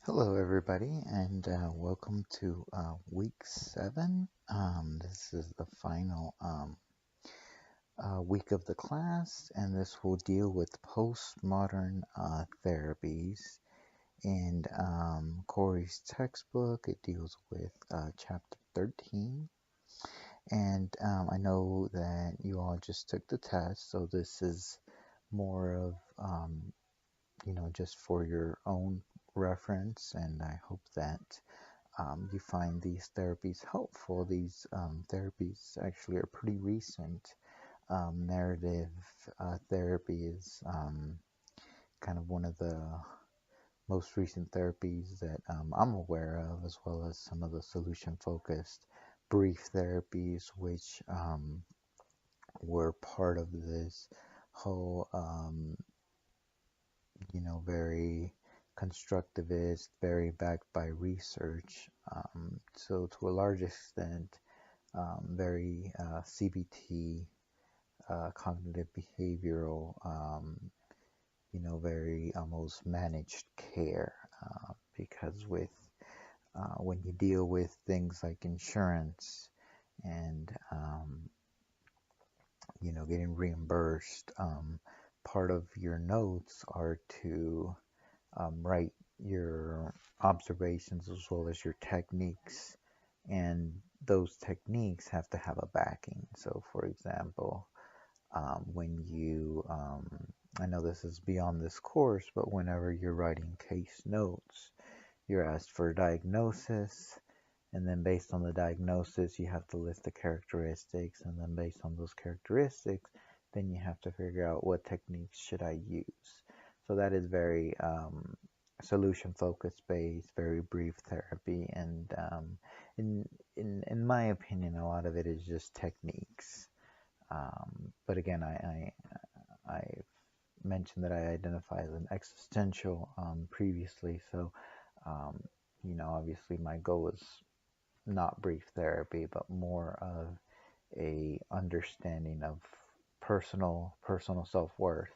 Hello, everybody, and welcome to week 7. This is the final week of the class, and this will deal with postmodern therapies. In Corey's textbook, it deals with chapter 13. And I know that you all just took the test, so this is more of just for your own reference, and I hope that you find these therapies helpful. These therapies actually are pretty recent. Narrative therapy is kind of one of the most recent therapies that I'm aware of, as well as some of the solution focused brief therapies, which were part of this whole very constructivist, very backed by research. So, to a large extent, very CBT, cognitive behavioral, very almost managed care. Because when you deal with things like insurance and getting reimbursed, part of your notes are to write your observations as well as your techniques, and those techniques have to have a backing. So, for example, when you, I know this is beyond this course, but whenever you're writing case notes, you're asked for a diagnosis, and then based on the diagnosis, you have to list the characteristics, and then based on those characteristics, then you have to figure out what techniques should I use. So that is very solution focused based, very brief therapy, and in in my opinion, a lot of it is just techniques. But again, I mentioned that I identify as an existential previously, so um, obviously my goal is not brief therapy, but more of a understanding of personal self-worth,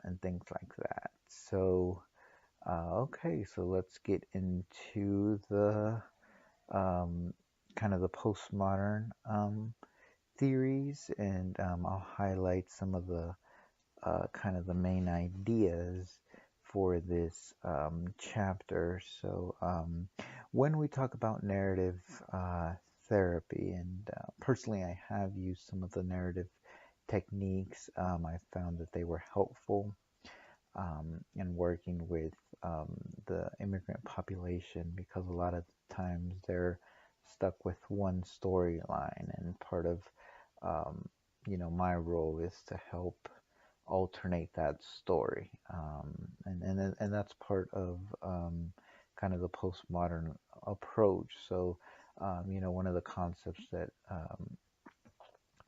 and things like that. So okay, so let's get into the um, kind of the postmodern theories, and I'll highlight some of the kind of the main ideas for this chapter. So, when we talk about narrative therapy, and personally, I have used some of the narrative techniques. I found that they were helpful in working with the immigrant population, because a lot of times they're stuck with one storyline, and part of my role is to help alternate that story, and that's part of kind of the postmodern approach. So one of the concepts that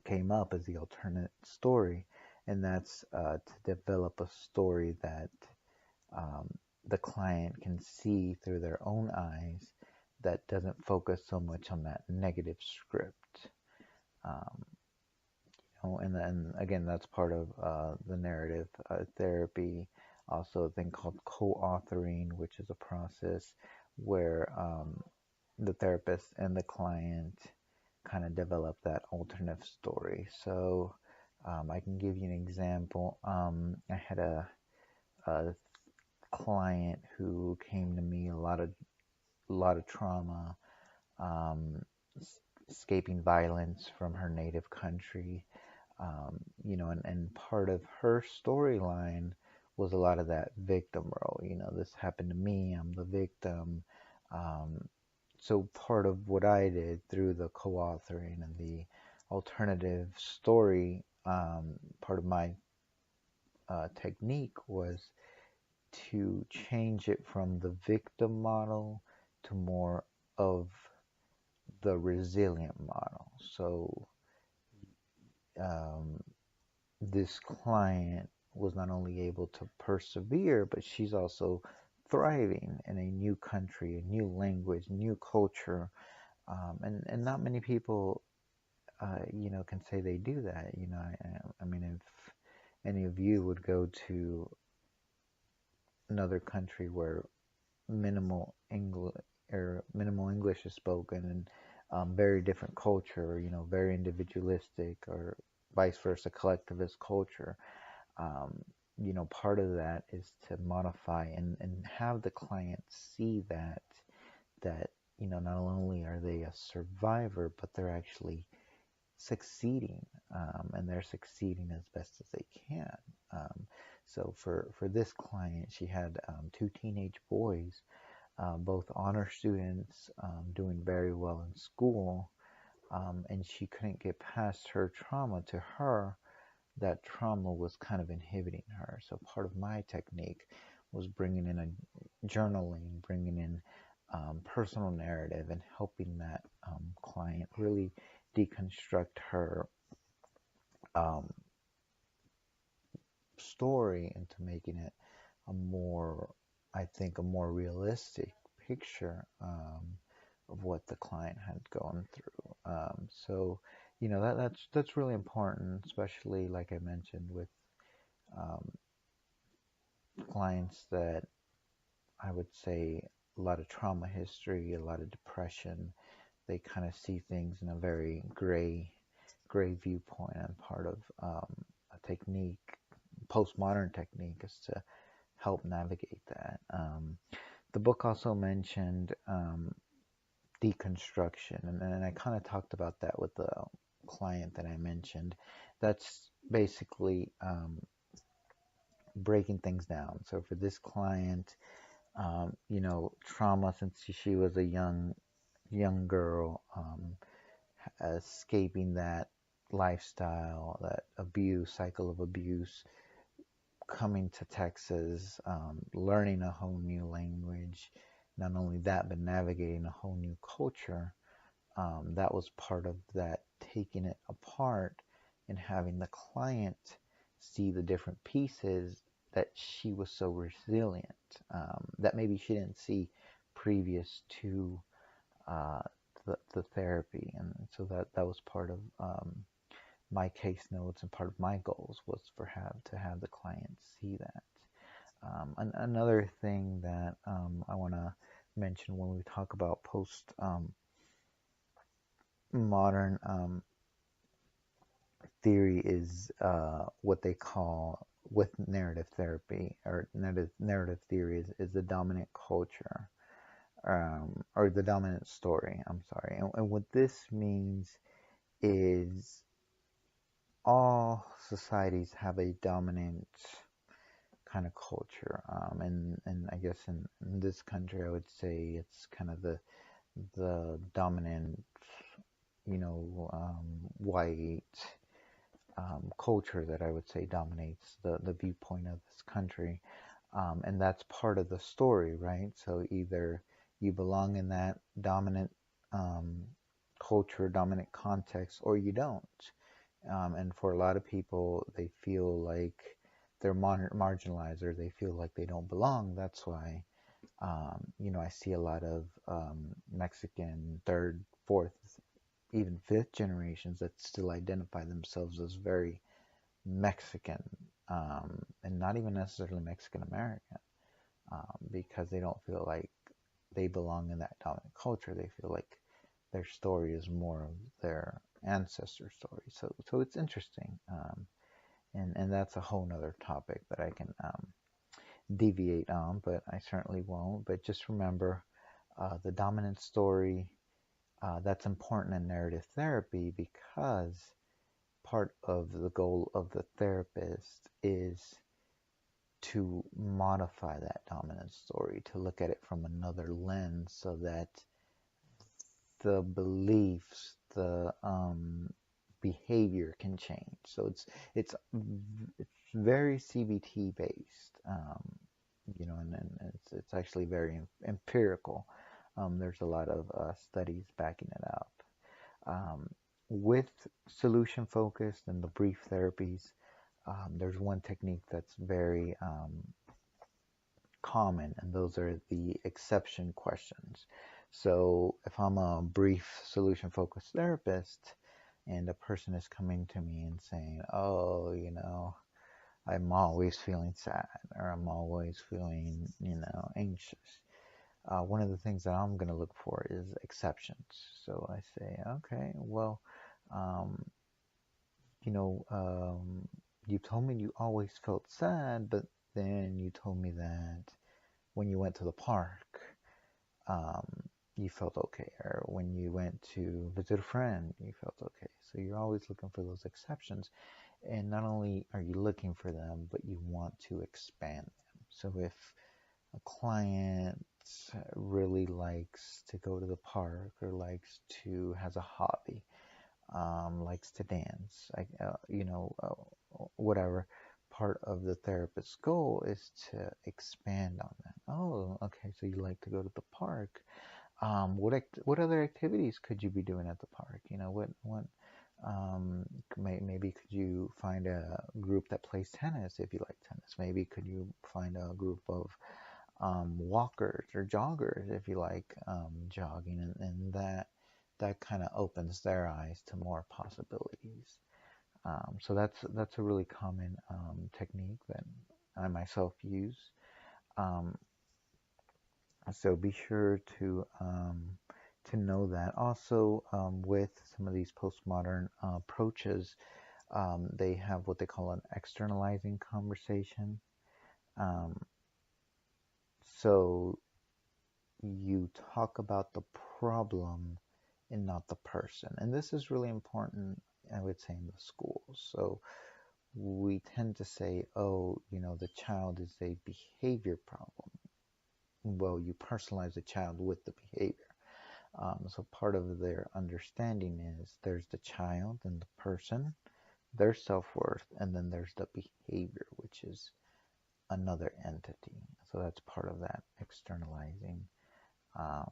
came up is the alternate story, and that's to develop a story that um, the client can see through their own eyes, that doesn't focus so much on that negative script. Um, and then again, that's part of the narrative therapy. Also, a thing called co-authoring, which is a process where the therapist and the client kind of develop that alternative story. So I can give you an example. I had a client who came to me, a lot of trauma, um, escaping violence from her native country, and part of her storyline was a lot of that victim role. This happened to me, I'm the victim. Um, so part of what I did through the co-authoring and the alternative story, part of my technique was to change it from the victim model to more of the resilient model. So um, this client was not only able to persevere, but she's also thriving in a new country, a new language, new culture, and not many people, can say they do that. I mean, if any of you would go to another country where minimal English or minimal English is spoken, and very different culture, very individualistic, or vice versa, collectivist culture. um, Part of that is to modify and have the client see that not only are they a survivor, but they're actually succeeding, and they're succeeding as best as they can. Um, so for this client, she had two teenage boys, both honor students, doing very well in school, and she couldn't get past her trauma. To her, that trauma was kind of inhibiting her. So part of my technique was bringing in a journaling, bringing in personal narrative, and helping that client really deconstruct her um, story into making it a more, I think, a more realistic picture of what the client had gone through. That's really important, especially like I mentioned with um, clients that I would say a lot of trauma history, a lot of depression. They kind of see things in a very gray viewpoint, and part of a technique, postmodern technique, is to help navigate that. The book also mentioned deconstruction, and I kind of talked about that with the client that I mentioned. That's basically breaking things down. So for this client, trauma since she was a young girl, escaping that lifestyle, that abuse, cycle of abuse, coming to Texas, learning a whole new language. Not only that, but navigating a whole new culture. That was part of that, taking it apart and having the client see the different pieces that she was so resilient, that maybe she didn't see previous to uh, the therapy. And so that was part of my case notes, and part of my goals was to have the client see that. Another thing that I want to mention when we talk about post modern theory is what they call, with narrative therapy or narrative theory, is the dominant culture, or the dominant story. I'm sorry. And what this means is all societies have a dominant kind of culture. And I guess in this country, I would say it's kind of the dominant, white culture that I would say dominates the viewpoint of this country. And that's part of the story, right? So either you belong in that dominant um, culture, dominant context, or you don't. And for a lot of people, they feel like they're marginalized, or they feel like they don't belong. That's why, I see a lot of Mexican third, fourth, even fifth generations that still identify themselves as very Mexican, and not even necessarily Mexican American, because they don't feel like they belong in that dominant culture. They feel like their story is more of their ancestor story. So it's interesting, and that's a whole nother topic that I can deviate on, but I certainly won't. But just remember, the dominant story, that's important in narrative therapy, because part of the goal of the therapist is to modify that dominant story, to look at it from another lens, so that the beliefs, the behavior can change. So it's very CBT based, and it's actually very empirical. There's a lot of studies backing it up. Um, with solution focused and the brief therapies, there's one technique that's very common, and those are the exception questions. So if I'm a brief solution focused therapist, and a person is coming to me and saying, oh, I'm always feeling sad, or I'm always feeling, anxious. one of the things that I'm going to look for is exceptions. So I say, okay, well, um, you know, you told me you always felt sad, but then you told me that when you went to the park, um, you felt okay, or when you went to visit a friend, you felt okay. So you're always looking for those exceptions, and not only are you looking for them, but you want to expand them. So if a client really likes to go to the park or likes to has a hobby, likes to dance, whatever, part of the therapist's goal is to expand on that. Oh, okay, so you like to go to the park. What other activities could you be doing at the park? Maybe could you find a group that plays tennis if you like tennis? Maybe could you find a group of walkers or joggers if you like jogging, and that kind of opens their eyes to more possibilities. So that's a really common technique that I myself use. Um, so be sure to know that. Also, with some of these postmodern approaches, they have what they call an externalizing conversation. Um, so you talk about the problem and not the person. And this is really important, I would say, in the schools. So we tend to say, oh, the child is a behavior problem. Well, you personalize the child with the behavior. So part of their understanding is there's the child and the person, their self-worth, and then there's the behavior, which is another entity. So that's part of that externalizing um,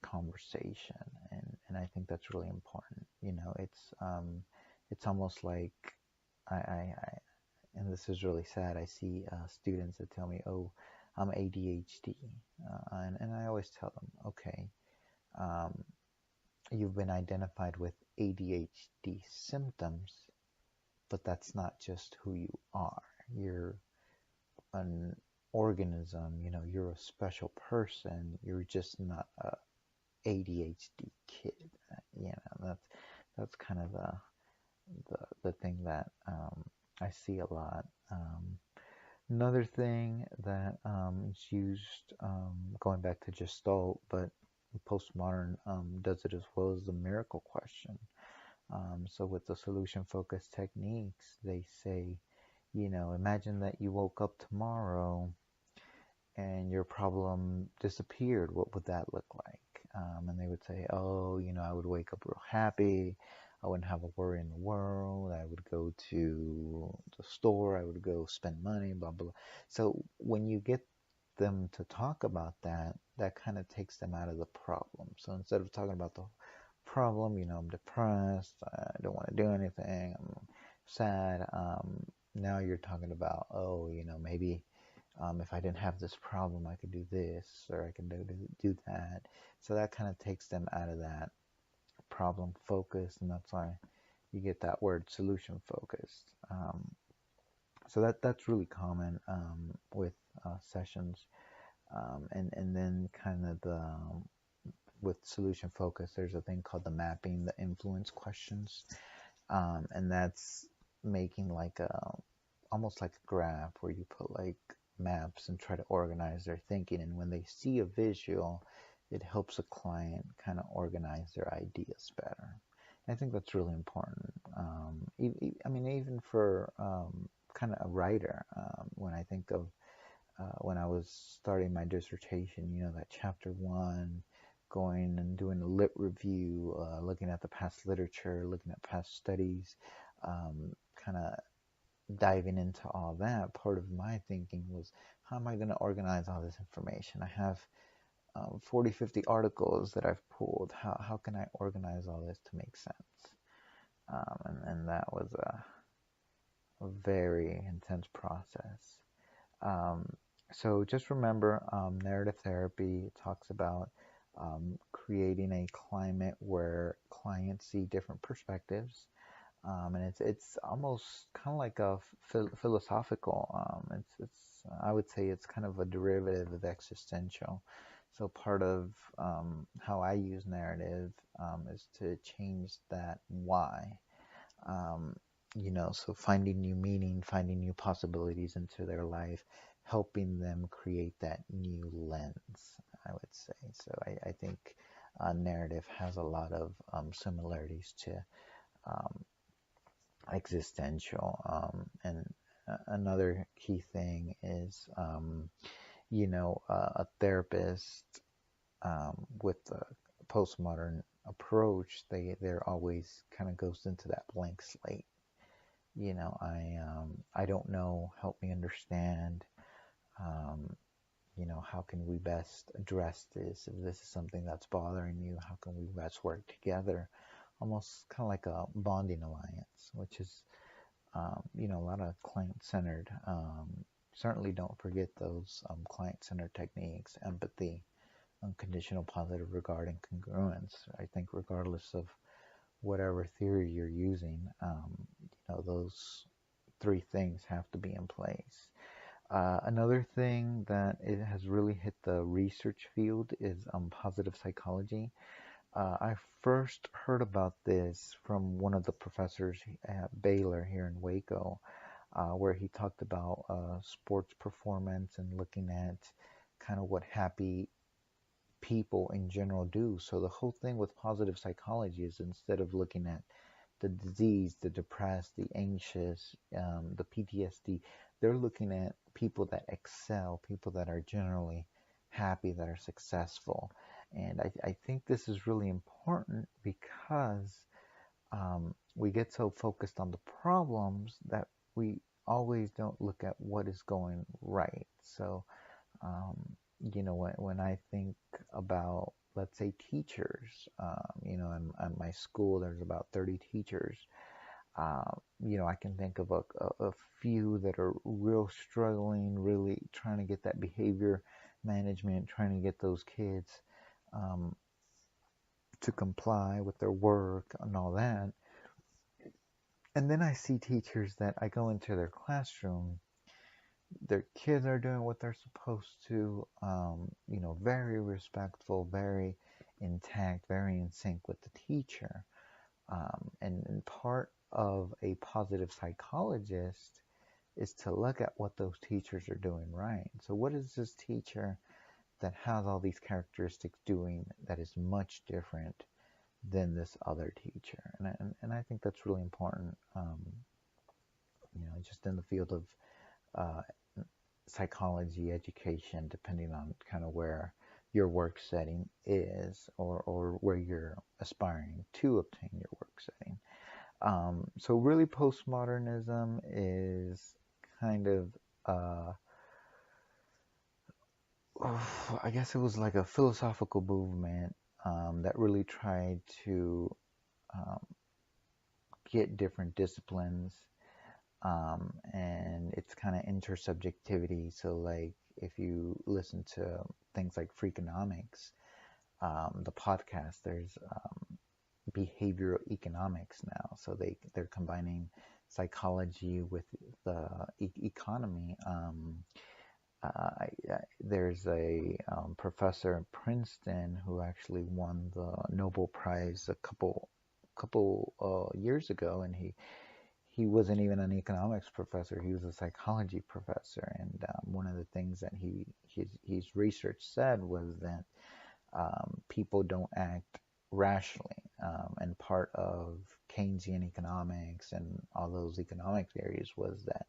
conversation, and I think that's really important. It's almost like I and this is really sad. I see students that tell me, "Oh, I'm ADHD," and I always tell them, "Okay, um, you've been identified with ADHD symptoms, but that's not just who you are. You're an organism. You're a special person. You're just not a ADHD kid." That's kind of the thing that I see a lot. Another thing that is used, going back to Gestalt, but Postmodern does it as well, as the miracle question. So with the solution-focused techniques, they say, imagine that you woke up tomorrow and your problem disappeared. What would that look like? And they would say, oh, I would wake up real happy. I wouldn't have a worry in the world. I would go to the store. I would go spend money, blah, blah, blah. So when you get them to talk about that, that kind of takes them out of the problem. So instead of talking about the problem, I'm depressed, I don't want to do anything, I'm sad. Now you're talking about, oh, maybe if I didn't have this problem, I could do this, or I can do that. So that kind of takes them out of that problem focus, and that's why you get that word solution focused. So that's really common with sessions, and then kind of with solution focus, there's a thing called the mapping, the influence questions, and that's making like almost like a graph where you put like maps and try to organize their thinking. And when they see a visual, it helps a client kind of organize their ideas better. And I think that's really important. I mean, even for kind of a writer, when I think of when I was starting my dissertation, that chapter one, going and doing a lit review, looking at the past literature, looking at past studies, kind of diving into all that. Part of my thinking was, how am I going to organize all this information? I have 40, 50 articles that I've pulled. How can I organize all this to make sense? And that was a very intense process. Um, so just remember, narrative therapy talks about creating a climate where clients see different perspectives, And it's almost kind of like a philosophical. It's I would say it's kind of a derivative of existential. So part of how I use narrative is to change that why. Um, so finding new meaning, finding new possibilities into their life, helping them create that new lens, I would say. So I think narrative has a lot of similarities to um, existential. And another key thing is, a therapist with the postmodern approach, they're always kind of goes into that blank slate. I don't know, help me understand. Um, how can we best address this? If this is something that's bothering you, how can we best work together? Almost kind of like a bonding alliance, which is a lot of client-centered. Certainly don't forget those client-centered techniques, empathy, unconditional positive regard, and congruence. I think regardless of whatever theory you're using, those three things have to be in place. Another thing that it has really hit the research field is positive psychology. I first heard about this from one of the professors at Baylor here in Waco, where he talked about sports performance and looking at kind of what happy people in general do. So the whole thing with positive psychology is instead of looking at the disease, the depressed, the anxious, the PTSD, they're looking at people that excel, people that are generally happy, that are successful. And I think this is really important because we get so focused on the problems that we always don't look at what is going right. So, um, when I think about, let's say, teachers, in my school, there's about 30 teachers. I can think of a few that are real struggling, really trying to get that behavior management, trying to get those kids um, to comply with their work and all that. And then I see teachers that I go into their classroom, their kids are doing what they're supposed to, very respectful, very intact, very in sync with the teacher. And part of a positive psychologist is to look at what those teachers are doing right. So, what is this teacher that has all these characteristics doing that is much different than this other teacher? And I think that's really important, just in the field of uh, psychology education, depending on kind of where your work setting is or where you're aspiring to obtain your work setting. So really postmodernism is kind of uh, I guess it was like a philosophical movement that really tried to um, get different disciplines and it's kind of intersubjectivity. So like if you listen to things like Freakonomics, the podcast, there's behavioral economics now. So they're combining psychology with the economy. There's a professor in Princeton who actually won the Nobel Prize a couple years ago, and he wasn't even an economics professor. He was a psychology professor, and one of the things that his research said was that people don't act rationally. And part of Keynesian economics and all those economic theories was that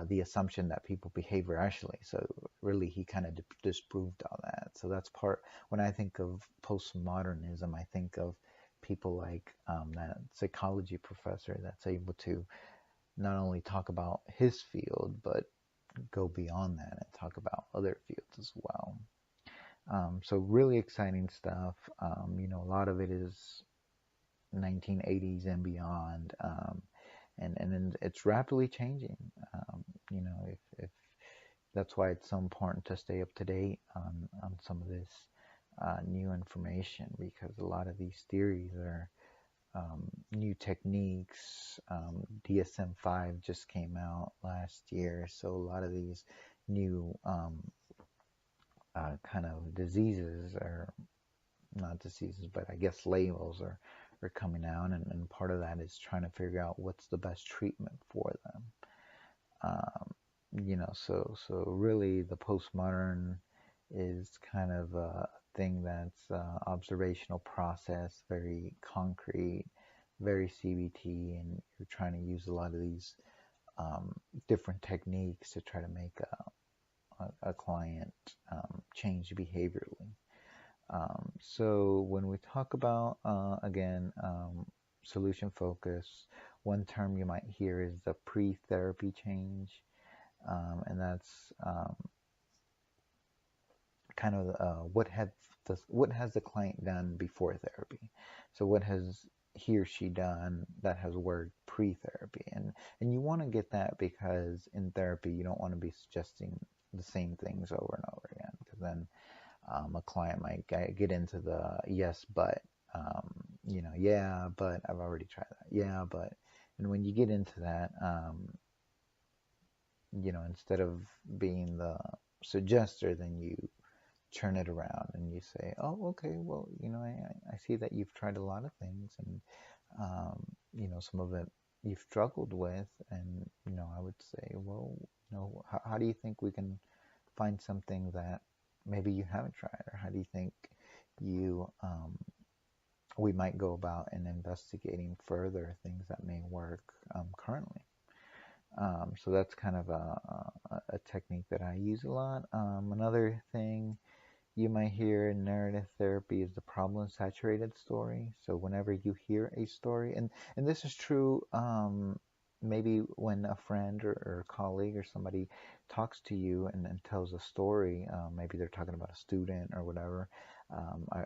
the assumption that people behave rationally. So really, he kind of disproved all that. So that's part. When I think of postmodernism, I think of people like that psychology professor that's able to not only talk about his field, but go beyond that and talk about other fields as well. So really exciting stuff. A lot of it is 1980s and beyond, and it's rapidly changing. If that's why it's so important to stay up to date on some of this new information because a lot of these theories are new techniques. DSM-5 just came out last year, so a lot of these new kind of diseases, or not diseases, but I guess labels are coming out, and part of that is trying to figure out what's the best treatment for them. So really the postmodern is kind of a thing that's observational process, very concrete, very CBT, and you're trying to use a lot of these different techniques to try to make a client change behaviorally. So when we talk about, again, solution focus, one term you might hear is the pre-therapy change. And that's kind of what has the client done before therapy. So what has he or she done that has word pre-therapy, and you want to get that, because in therapy you don't want to be suggesting the same things over and over again, because then a client might get into the yes but, yeah but I've already tried that, yeah but, and when you get into that, instead of being the suggester, then you turn it around and you say, oh, okay, well, I see that you've tried a lot of things, and, some of it you've struggled with. And, I would say, well, how do you think we can find something that maybe you haven't tried? Or how do you think you, we might go about in investigating further things that may work currently? So that's kind of a technique that I use a lot. Another thing you might hear in narrative therapy is the problem saturated story. So whenever you hear a story, and this is true, maybe when a friend or a colleague or somebody talks to you and tells a story, maybe they're talking about a student or whatever,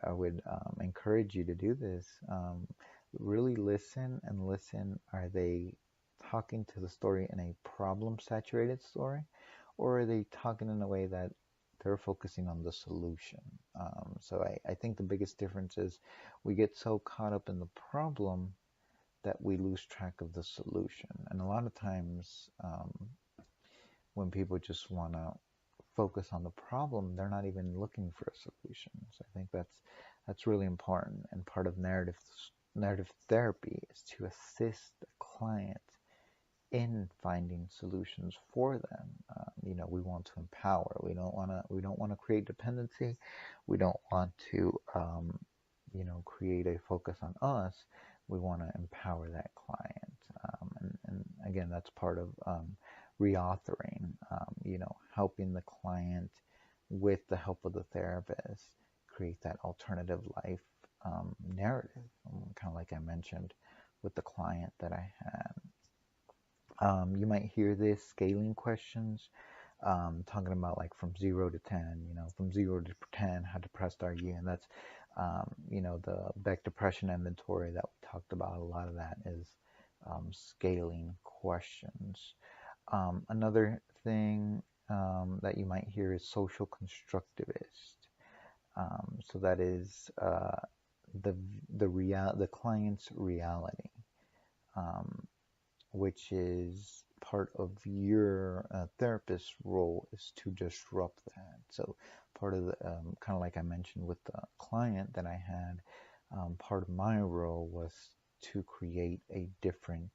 I would encourage you to do this. Really listen and listen. Are they talking to the story in a problem saturated story, or are they talking in a way that they're focusing on the solution? So I think the biggest difference is we get so caught up in the problem that we lose track of the solution. And a lot of times, when people just want to focus on the problem, they're not even looking for a solution. So I think that's really important. And part of narrative therapy is to assist the client in finding solutions for them. We want to empower. We don't want to create dependency. We don't want to create a focus on us. We want to empower that client. And again, that's part of reauthoring. Helping the client with the help of the therapist create that alternative life narrative. Kind of like I mentioned with the client that I had. You might hear this scaling questions, talking about like from 0 to 10, from 0 to 10, how depressed are you? And that's, the Beck Depression Inventory that we talked about. A lot of that is scaling questions. Another thing that you might hear is social constructivist. So that is the the client's reality. Um, which is part of your therapist's role is to disrupt that. So part of the, kind of like I mentioned with the client that I had, part of my role was to create a different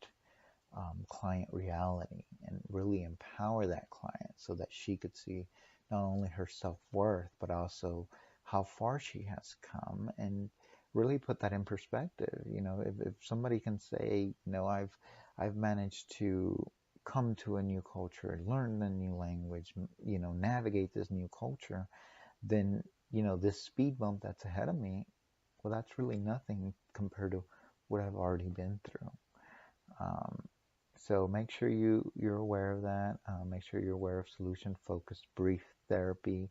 client reality and really empower that client so that she could see not only her self-worth, but also how far she has come, and really put that in perspective. If somebody can say, I've managed to come to a new culture, learn a new language, navigate this new culture, then, this speed bump that's ahead of me, well, that's really nothing compared to what I've already been through. Um, so make sure you're aware of that. Make sure you're aware of solution-focused brief therapy,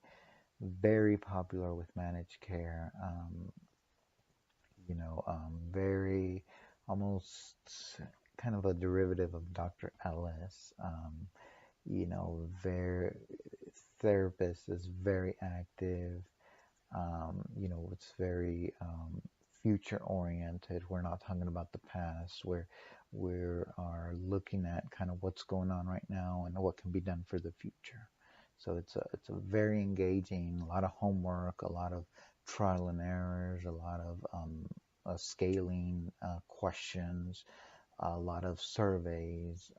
very popular with managed care. Very almost kind of a derivative of Dr. Ellis. Very therapist is very active. It's very future oriented. We're not talking about the past. We are looking at kind of what's going on right now and what can be done for the future. So it's a very engaging, a lot of homework, a lot of trial and errors, a lot of scaling questions, a lot of surveys.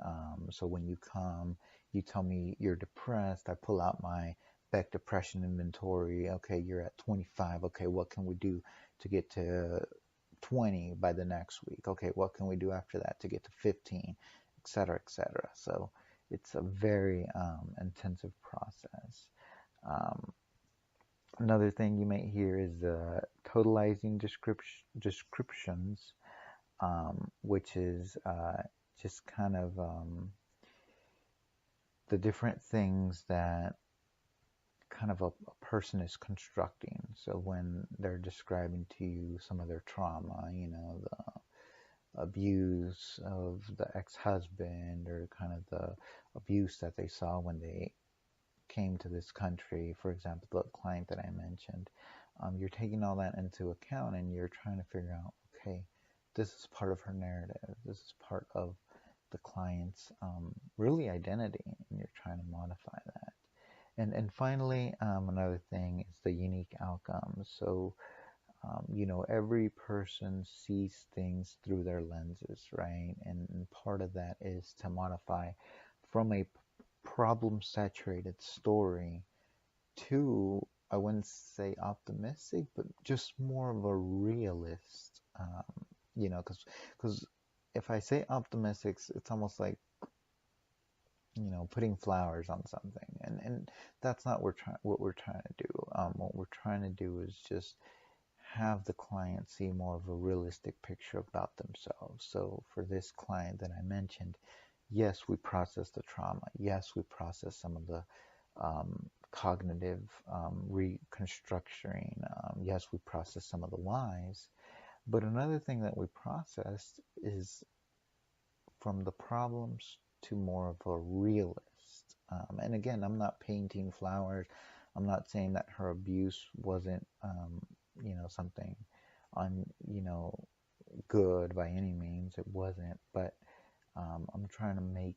So when you come, you tell me you're depressed. I pull out my Beck depression inventory. Okay, you're at 25. Okay, what can we do to get to 20 by the next week? Okay, what can we do after that to get to 15, et cetera, et cetera. So it's a very intensive process. Um, Another thing you might hear is totalizing descriptions, which is just kind of the different things that kind of a person is constructing. So when they're describing to you some of their trauma, the abuse of the ex-husband or kind of the abuse that they saw when they came to this country, for example, the client that I mentioned, you're taking all that into account and you're trying to figure out, okay, this is part of her narrative. This is part of the client's really identity, and you're trying to modify that. And finally, another thing is the unique outcome. So, every person sees things through their lenses, right? And part of that is to modify from a problem saturated story to, I wouldn't say optimistic, but just more of a realist, because if I say optimistic, it's almost like, putting flowers on something, and that's not what we're trying to do. What we're trying to do is just have the client see more of a realistic picture about themselves. So for this client that I mentioned, yes, we process the trauma. Yes, we process some of the cognitive reconstructing. Yes, we process some of the lies. But another thing that we processed is from the problems to more of a realist. And again, I'm not painting flowers. I'm not saying that her abuse wasn't, something on, good by any means. It wasn't. But I'm trying to make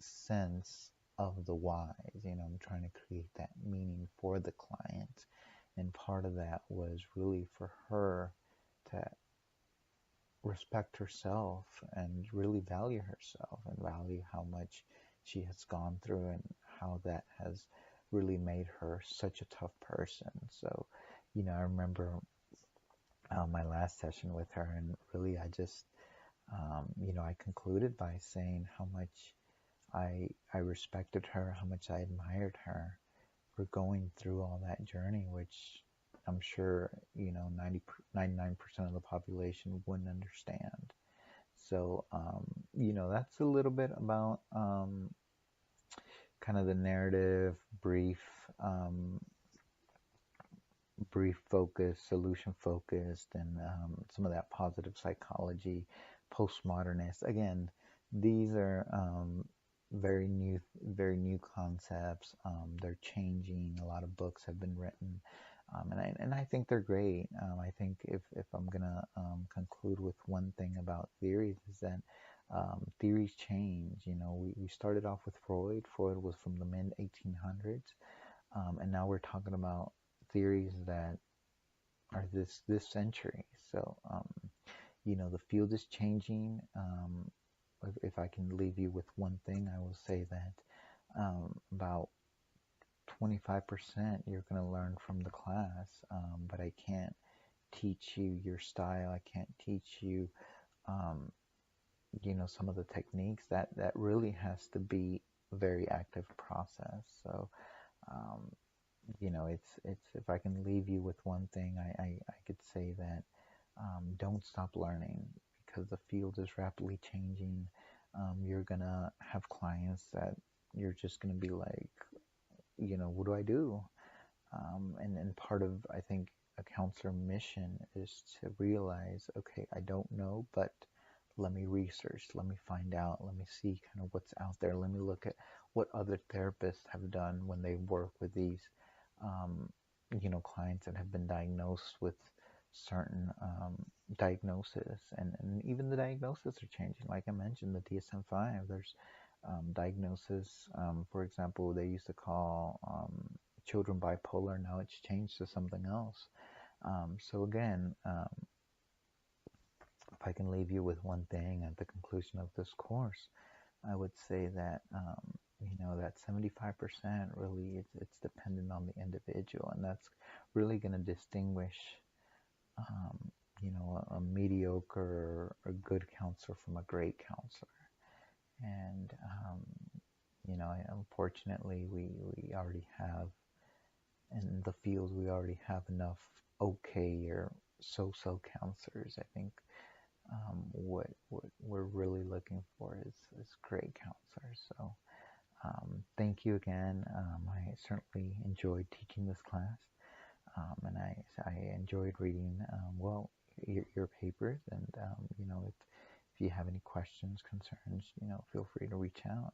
sense of the whys. I'm trying to create that meaning for the client. And part of that was really for her to respect herself and really value herself and value how much she has gone through and how that has really made her such a tough person. So, I remember my last session with her, and really I just, I concluded by saying how much I respected her, how much I admired her for going through all that journey, which I'm sure, 99% of the population wouldn't understand. So, that's a little bit about kind of the narrative, um, brief focus, solution focused, and some of that positive psychology, postmodernist. Again, these are very new concepts. They're changing. A lot of books have been written, and I think they're great. I think if I'm gonna conclude with one thing about theories is that theories change. We started off with Freud. Freud was from the mid 1800s, and now we're talking about theories that are this century. So, the field is changing. If I can leave you with one thing, I will say that about 25% you're going to learn from the class, but I can't teach you your style. I can't teach you, um, some of the techniques. That really has to be a very active process. So, um, it's if I can leave you with one thing, I could say that don't stop learning because the field is rapidly changing. You're gonna have clients that you're just gonna be like, what do I do? And part of, I think, a counselor mission is to realize, okay, I don't know, but let me research, let me find out, let me see kind of what's out there. Let me look at what other therapists have done when they work with these, clients that have been diagnosed with certain diagnosis, and even the diagnoses are changing. Like I mentioned, the DSM-5, there's diagnosis. For example, they used to call children bipolar. Now it's changed to something else. So again, if I can leave you with one thing at the conclusion of this course, I would say that that 75% really it's dependent on the individual, and that's really going to distinguish um, a mediocre or good counselor from a great counselor. And unfortunately, we already have in the field we already have enough okay or so-so counselors. I think what we're really looking for is great counselors. So thank you again. I certainly enjoyed teaching this class, and I enjoyed reading your papers. And if you have any questions, concerns, feel free to reach out.